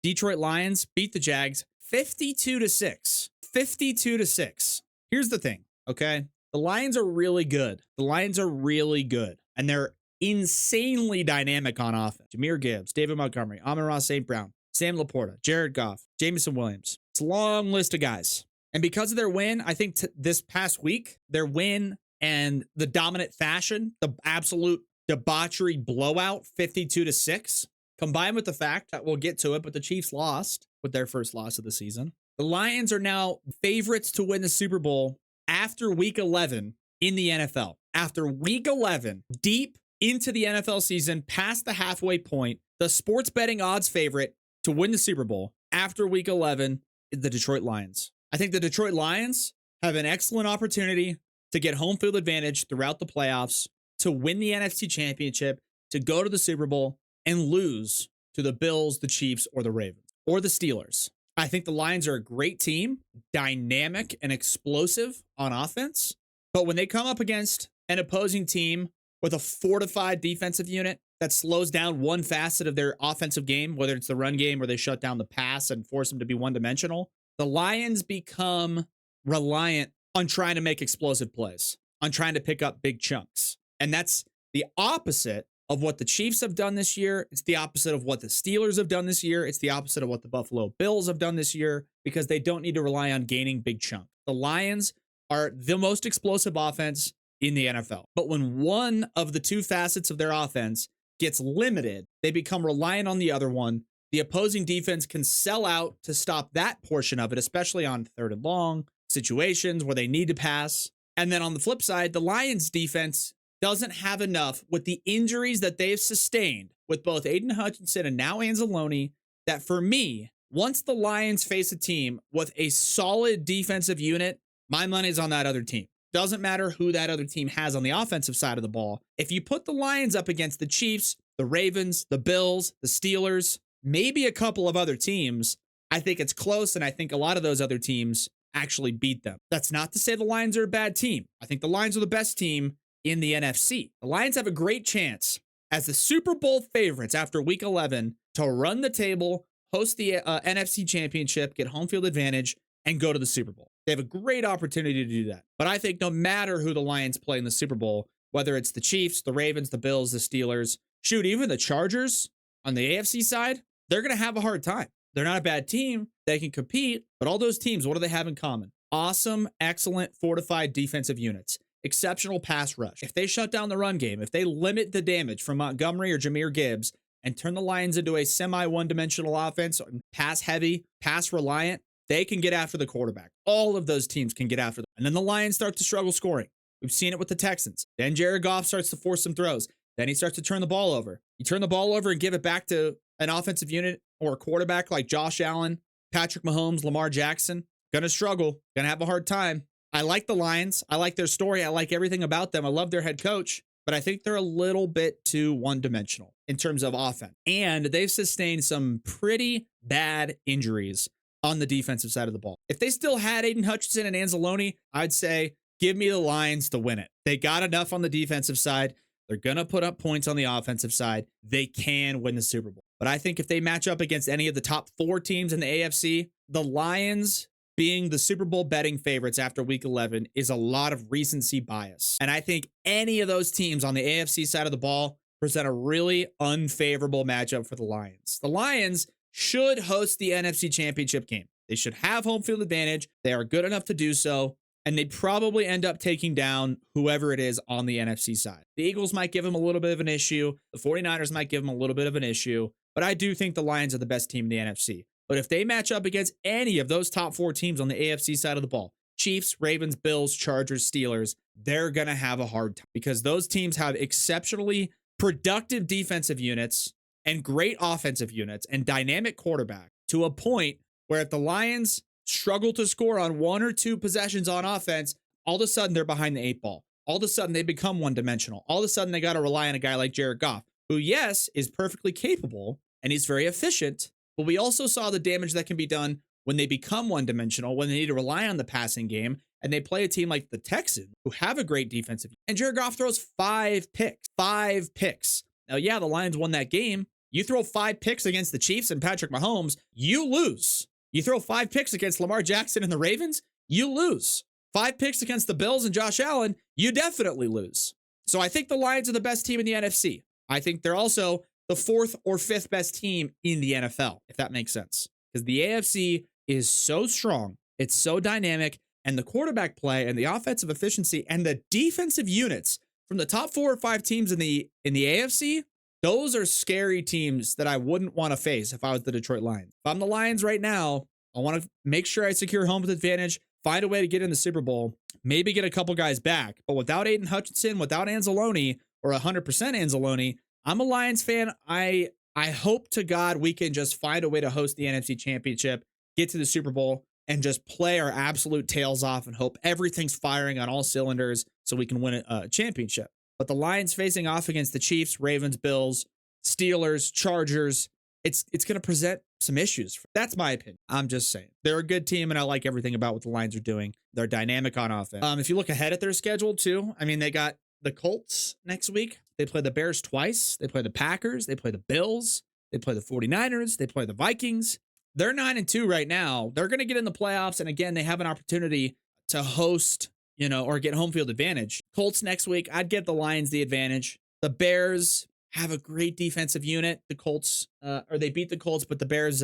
Detroit Lions beat the Jags 52-6. 52-6. Here's the thing, okay? The Lions are really good. The Lions are really good. And they're insanely dynamic on offense. Jahmyr Gibbs, David Montgomery, Amon-Ra St. Brown, Sam Laporta, Jared Goff, Jameson Williams. It's a long list of guys. And because of their win, I think this past week, their win and the dominant fashion, the absolute debauchery blowout, 52-6, combined with the fact that we'll get to it, but the Chiefs lost with their first loss of the season. The Lions are now favorites to win the Super Bowl after week 11 in the NFL. After week 11, deep into the NFL season, past the halfway point, the sports betting odds favorite to win the Super Bowl after week 11 is the Detroit Lions. I think the Detroit Lions have an excellent opportunity to get home field advantage throughout the playoffs, to win the NFC Championship, to go to the Super Bowl and lose to the Bills, the Chiefs, or the Ravens, or the Steelers. I think the Lions are a great team, dynamic and explosive on offense. But when they come up against an opposing team with a fortified defensive unit that slows down one facet of their offensive game, whether it's the run game where they shut down the pass and force them to be one-dimensional, the Lions become reliant on trying to make explosive plays, on trying to pick up big chunks. And that's the opposite of what the Chiefs have done this year. It's the opposite of what the Steelers have done this year. It's the opposite of what the Buffalo Bills have done this year, because they don't need to rely on gaining big chunks. The Lions are the most explosive offense in the NFL. But when one of the two facets of their offense gets limited, they become reliant on the other one. The opposing defense can sell out to stop that portion of it, especially on third and long situations where they need to pass. And then on the flip side, the Lions defense doesn't have enough with the injuries that they've sustained with both Aiden Hutchinson and now Anzalone, that for me, once the Lions face a team with a solid defensive unit, my money's on that other team. Doesn't matter who that other team has on the offensive side of the ball. If you put the Lions up against the Chiefs, the Ravens, the Bills, the Steelers, maybe a couple of other teams, I think it's close, and I think a lot of those other teams actually beat them. That's not to say the Lions are a bad team. I think the Lions are the best team in the NFC. The Lions have a great chance as the Super Bowl favorites after week 11 to run the table, host the NFC Championship, get home field advantage, and go to the Super Bowl. They have a great opportunity to do that. But I think no matter who the Lions play in the Super Bowl, whether it's the Chiefs, the Ravens, the Bills, the Steelers, shoot, even the Chargers on the AFC side, they're going to have a hard time. They're not a bad team. They can compete. But all those teams, what do they have in common? Awesome, excellent, fortified defensive units. Exceptional pass rush. If they shut down the run game, if they limit the damage from Montgomery or Jahmyr Gibbs and turn the Lions into a semi-one-dimensional offense, pass-heavy, pass-reliant, they can get after the quarterback. All of those teams can get after them. And then the Lions start to struggle scoring. We've seen it with the Texans. Then Jared Goff starts to force some throws. Then he starts to turn the ball over. You turn the ball over and give it back to an offensive unit or a quarterback like Josh Allen, Patrick Mahomes, Lamar Jackson. Gonna struggle. Gonna have a hard time. I like the Lions. I like their story. I like everything about them. I love their head coach, but I think they're a little bit too one-dimensional in terms of offense. And they've sustained some pretty bad injuries on the defensive side of the ball. If they still had Aiden Hutchinson and Anzalone, I'd say give me the Lions to win it. They got enough on the defensive side. They're going to put up points on the offensive side. They can win the Super Bowl. But I think if they match up against any of the top 4 teams in the AFC, the Lions being the Super Bowl betting favorites after week 11 is a lot of recency bias. And I think any of those teams on the AFC side of the ball present a really unfavorable matchup for the Lions. The Lions should host the NFC Championship game. They should have home field advantage. They are good enough to do so. And they probably end up taking down whoever it is on the NFC side. The Eagles might give them a little bit of an issue. The 49ers might give them a little bit of an issue. But I do think the Lions are the best team in the NFC. But if they match up against any of those top 4 teams on the AFC side of the ball, Chiefs, Ravens, Bills, Chargers, Steelers, they're going to have a hard time because those teams have exceptionally productive defensive units and great offensive units and dynamic quarterback to a point where if the Lions struggle to score on 1 or 2 possessions on offense, all of a sudden they're behind the 8 ball. All of a sudden they become one-dimensional. All of a sudden they got to rely on a guy like Jared Goff, who, yes, is perfectly capable and he's very efficient. But we also saw the damage that can be done when they become one-dimensional, when they need to rely on the passing game, and they play a team like the Texans, who have a great defensive. And Jared Goff throws 5 picks. 5 picks. Now, yeah, the Lions won that game, You throw 5 picks against the Chiefs and Patrick Mahomes, you lose. You throw 5 picks against Lamar Jackson and the Ravens, you lose. 5 picks against the Bills and Josh Allen, you definitely lose. So I think the Lions are the best team in the NFC. I think they're also the 4th or 5th best team in the NFL, if that makes sense. Because the AFC is so strong, it's so dynamic, and the quarterback play and the offensive efficiency and the defensive units from the top 4 or 5 teams in the AFC, those are scary teams that I wouldn't want to face if I was the Detroit Lions. If I'm the Lions right now, I want to make sure I secure home with advantage, find a way to get in the Super Bowl, maybe get a couple guys back. But without Aiden Hutchinson, without Anzalone, or 100% Anzalone, I'm a Lions fan. I hope to God we can just find a way to host the NFC Championship, get to the Super Bowl, and just play our absolute tails off and hope everything's firing on all cylinders so we can win a championship. But the Lions facing off against the Chiefs, Ravens, Bills, Steelers, Chargers, it's going to present some issues. That's my opinion. I'm just saying. They're a good team, and I like everything about what the Lions are doing. They're dynamic on offense. If you look ahead at their schedule, too, I mean, they got the Colts next week. They play the Bears twice. They play the Packers. They play the Bills. They play the 49ers. They play the Vikings. They're 9-2 right now. They're going to get in the playoffs, and again, they have an opportunity to host, or get home field advantage. Colts next week, I'd give the Lions the advantage. The Bears have a great defensive unit. The Colts, or they beat the Colts, but the Bears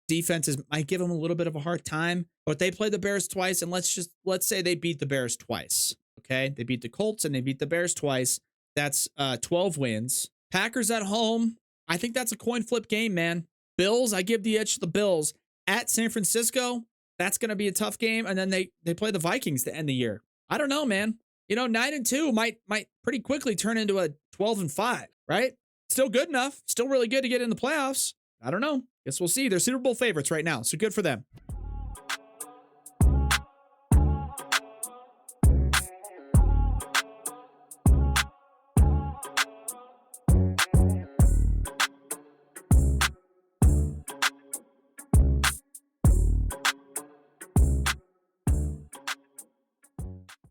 defenses might give them a little bit of a hard time. But they play the Bears twice, and let's say they beat the Bears twice. Okay, they beat the Colts and they beat the Bears twice. That's 12 wins. Packers at home. I think that's a coin flip game, man. Bills, I give the edge to the Bills. At San Francisco, that's going to be a tough game. And then they play the Vikings to end the year. I don't know, man. 9-2 might pretty quickly turn into a 12-5, right? Still good enough. Still really good to get in the playoffs. I don't know. Guess we'll see. They're Super Bowl favorites right now, so good for them.